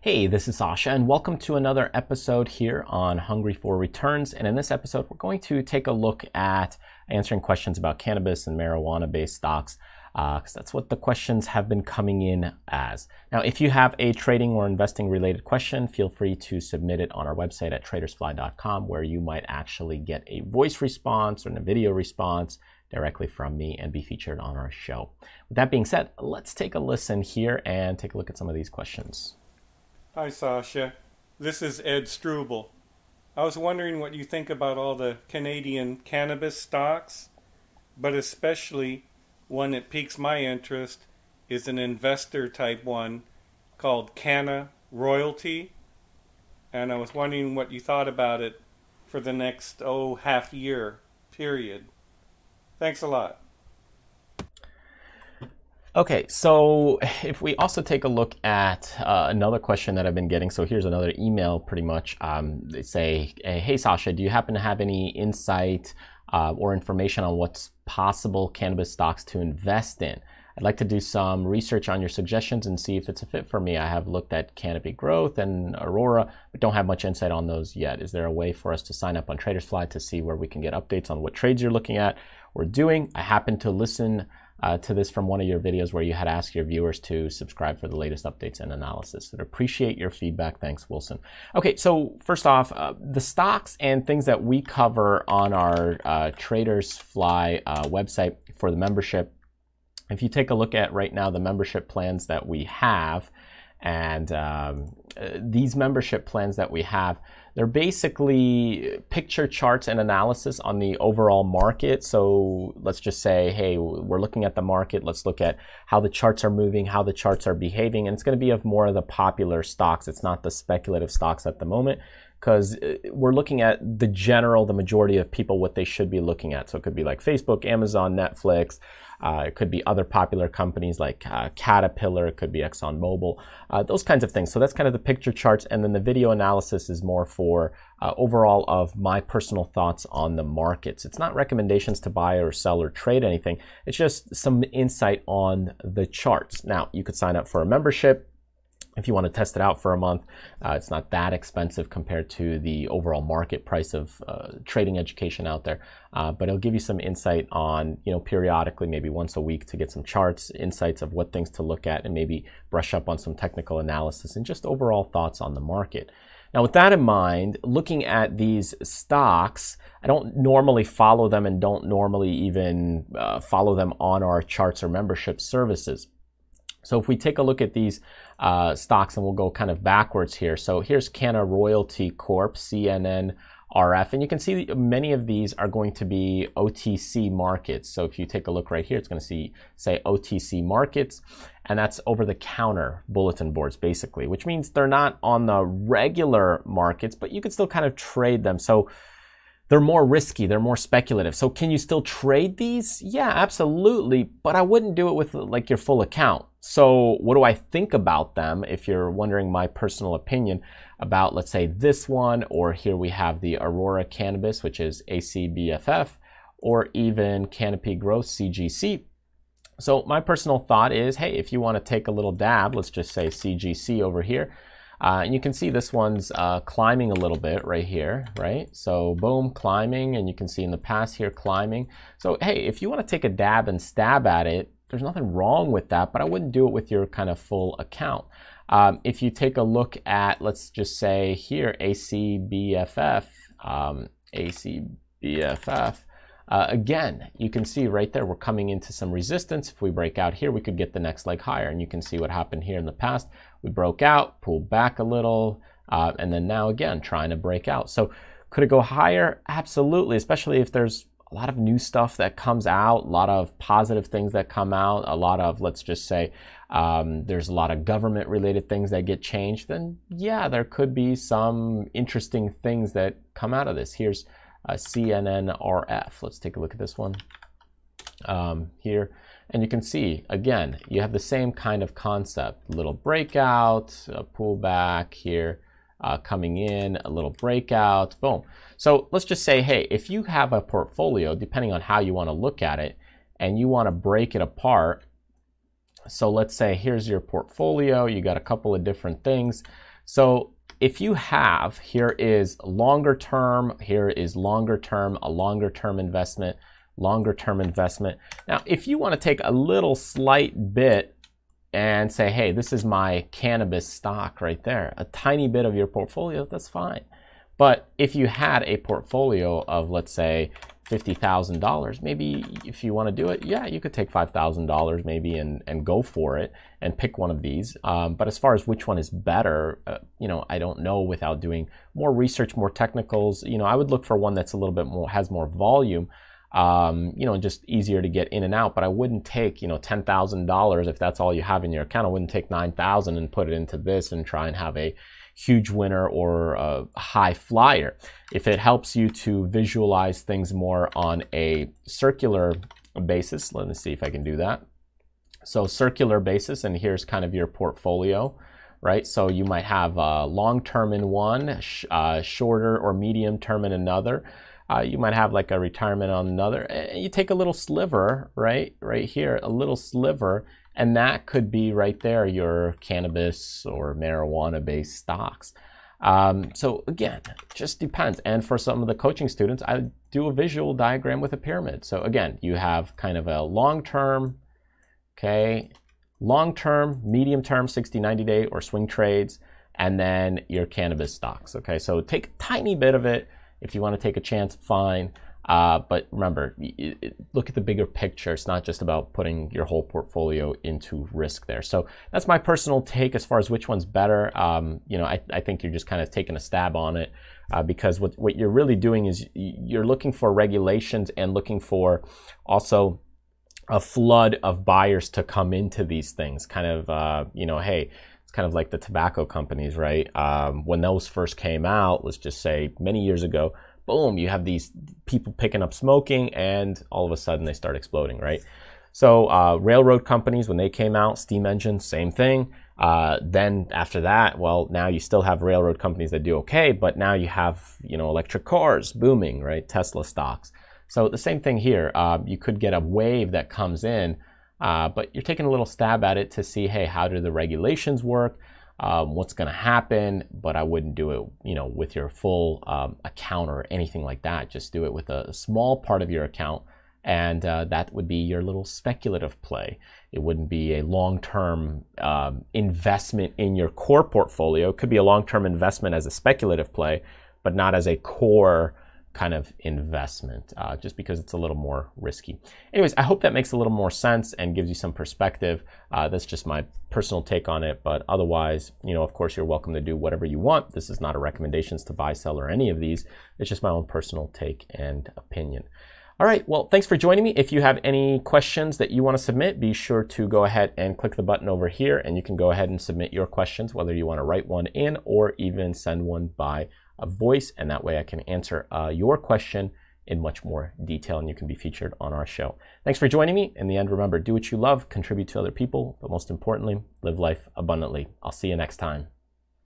Hey, this is Sasha, and welcome to another episode here on Hungry for Returns. And in this episode, we're going to take a look at answering questions about cannabis and marijuana-based stocks, because that's what the questions have been coming in as. Now, if you have a trading or investing related question, feel free to submit it on our website at tradersfly.com, where you might actually get a voice response or a video response directly from me and be featured on our show. With that being said, let's take a listen here and take a look at some of these questions. Hi Sasha, this is Ed Struble. I was wondering what you think about all the Canadian cannabis stocks, but especially one that piques my interest is an investor type one called Canna Royalty, and I was wondering what you thought about it for the next half year period. Thanks a lot. Okay, so if we also take a look at another question that I've been getting, so here's another email pretty much. They say, hey Sasha, do you happen to have any insight or information on what's possible cannabis stocks to invest in? I'd like to do some research on your suggestions and see if it's a fit for me. I have looked at Canopy Growth and Aurora, but don't have much insight on those yet. Is there a way for us to sign up on TradersFly to see where we can get updates on what trades you're looking at or doing? I happen to listen to this from one of your videos where you had asked your viewers to subscribe for the latest updates and analysis. So I'd appreciate your feedback. Thanks, Wilson. Okay, so first off, the stocks and things that we cover on our TradersFly website for the membership. If you take a look at right now the membership plans that we have, and these membership plans that we have, they're basically picture charts and analysis on the overall market. So let's just say, hey, we're looking at the market. Let's look at how the charts are moving, how the charts are behaving. And it's going to be of more of the popular stocks. It's not the speculative stocks at the moment, because we're looking at the majority of people, what they should be looking at. So it could be like Facebook, Amazon, Netflix. It could be other popular companies like Caterpillar, it could be ExxonMobil, those kinds of things. So that's kind of the picture charts. And then the video analysis is more for overall of my personal thoughts on the markets. It's not recommendations to buy or sell or trade anything. It's just some insight on the charts. Now, you could sign up for a membership if you want to test it out for a month. It's not that expensive compared to the overall market price of trading education out there, but it'll give you some insight on, periodically, maybe once a week, to get some charts, insights of what things to look at, and maybe brush up on some technical analysis and just overall thoughts on the market. Now, with that in mind, looking at these stocks, I don't normally follow them and don't normally even follow them on our charts or membership services. So if we take a look at these stocks, and we'll go kind of backwards here. So here's Canna Royalty Corp, CNNRF, and you can see many of these are going to be OTC markets. So if you take a look right here, it's going to say OTC markets, and that's over-the-counter bulletin boards, basically, which means they're not on the regular markets, but you can still kind of trade them. So they're more risky, they're more speculative. So can you still trade these? Yeah, absolutely, but I wouldn't do it with like your full account. So what do I think about them? If you're wondering my personal opinion about, let's say, this one, or here we have the Aurora Cannabis, which is ACBFF, or even Canopy Growth, CGC. So my personal thought is, hey, if you want to take a little dab, let's just say CGC over here, and you can see this one's climbing a little bit right here, right? So boom, climbing, and you can see in the past here climbing. So hey, if you want to take a dab and stab at it, there's nothing wrong with that, but I wouldn't do it with your kind of full account. If you take a look at, let's just say here, ACBFF, again, you can see right there, we're coming into some resistance. If we break out here, we could get the next leg higher, and you can see what happened here in the past. We broke out, pulled back a little, and then now again, trying to break out. So could it go higher? Absolutely, especially if there's a lot of new stuff that comes out, a lot of positive things that come out, a lot of, let's just say, there's a lot of government related things that get changed, then yeah, there could be some interesting things that come out of this. Here's CNNRF. Let's take a look at this one here. And you can see, again, you have the same kind of concept. Little breakout, a pullback here, coming in, a little breakout, boom. So let's just say, hey, if you have a portfolio, depending on how you want to look at it, and you want to break it apart. So let's say here's your portfolio. You got a couple of different things. So if you have, here is longer term, here is longer term, a longer term investment, longer term investment. Now, if you want to take a little slight bit and say, hey, this is my cannabis stock right there, a tiny bit of your portfolio, that's fine. But if you had a portfolio of, let's say, $50,000, maybe if you want to do it, yeah, you could take $5,000 maybe and go for it and pick one of these. But as far as which one is better, I don't know without doing more research, more technicals. I would look for one that's a little bit more, has more volume, just easier to get in and out. But I wouldn't take, $10,000 if that's all you have in your account. I wouldn't take 9,000 and put it into this and try and have a huge winner or a high flyer. If it helps you to visualize things more on a circular basis, let me see if I can do that. So circular basis, and here's kind of your portfolio, right? So you might have long-term in one, shorter or medium term in another. You might have like a retirement on another. And you take a little sliver, right here, a little sliver, and that could be right there your cannabis or marijuana-based stocks. So again, just depends. And for some of the coaching students, I do a visual diagram with a pyramid. So again, you have kind of a long-term, okay, long-term, medium-term, 60, 90-day or swing trades, and then your cannabis stocks, okay? So take a tiny bit of it. If you want to take a chance, fine. But remember, look at the bigger picture. It's not just about putting your whole portfolio into risk there. So that's my personal take as far as which one's better. I think you're just kind of taking a stab on it because what you're really doing is you're looking for regulations and looking for also a flood of buyers to come into these things. Kind of, hey, it's kind of like the tobacco companies, right? When those first came out, let's just say many years ago, boom, you have these people picking up smoking and all of a sudden they start exploding, right? So railroad companies, when they came out, steam engines, same thing. Then after that, well, now you still have railroad companies that do okay, but now you have, electric cars booming, right? Tesla stocks. So the same thing here. You could get a wave that comes in, but you're taking a little stab at it to see, hey, how do the regulations work? What's going to happen? But I wouldn't do it, with your full account or anything like that. Just do it with a small part of your account, and that would be your little speculative play. It wouldn't be a long-term investment in your core portfolio. It could be a long-term investment as a speculative play, but not as a core kind of investment, just because it's a little more risky. Anyways, I hope that makes a little more sense and gives you some perspective. That's just my personal take on it, but otherwise, of course, you're welcome to do whatever you want. This is not a recommendations to buy, sell, or any of these. It's just my own personal take and opinion. All right, well, thanks for joining me. If you have any questions that you want to submit, be sure to go ahead and click the button over here, and you can go ahead and submit your questions, whether you want to write one in or even send one by a voice, and that way I can answer your question in much more detail and you can be featured on our show. Thanks for joining me. In the end, remember, do what you love, contribute to other people, but most importantly, live life abundantly. I'll see you next time.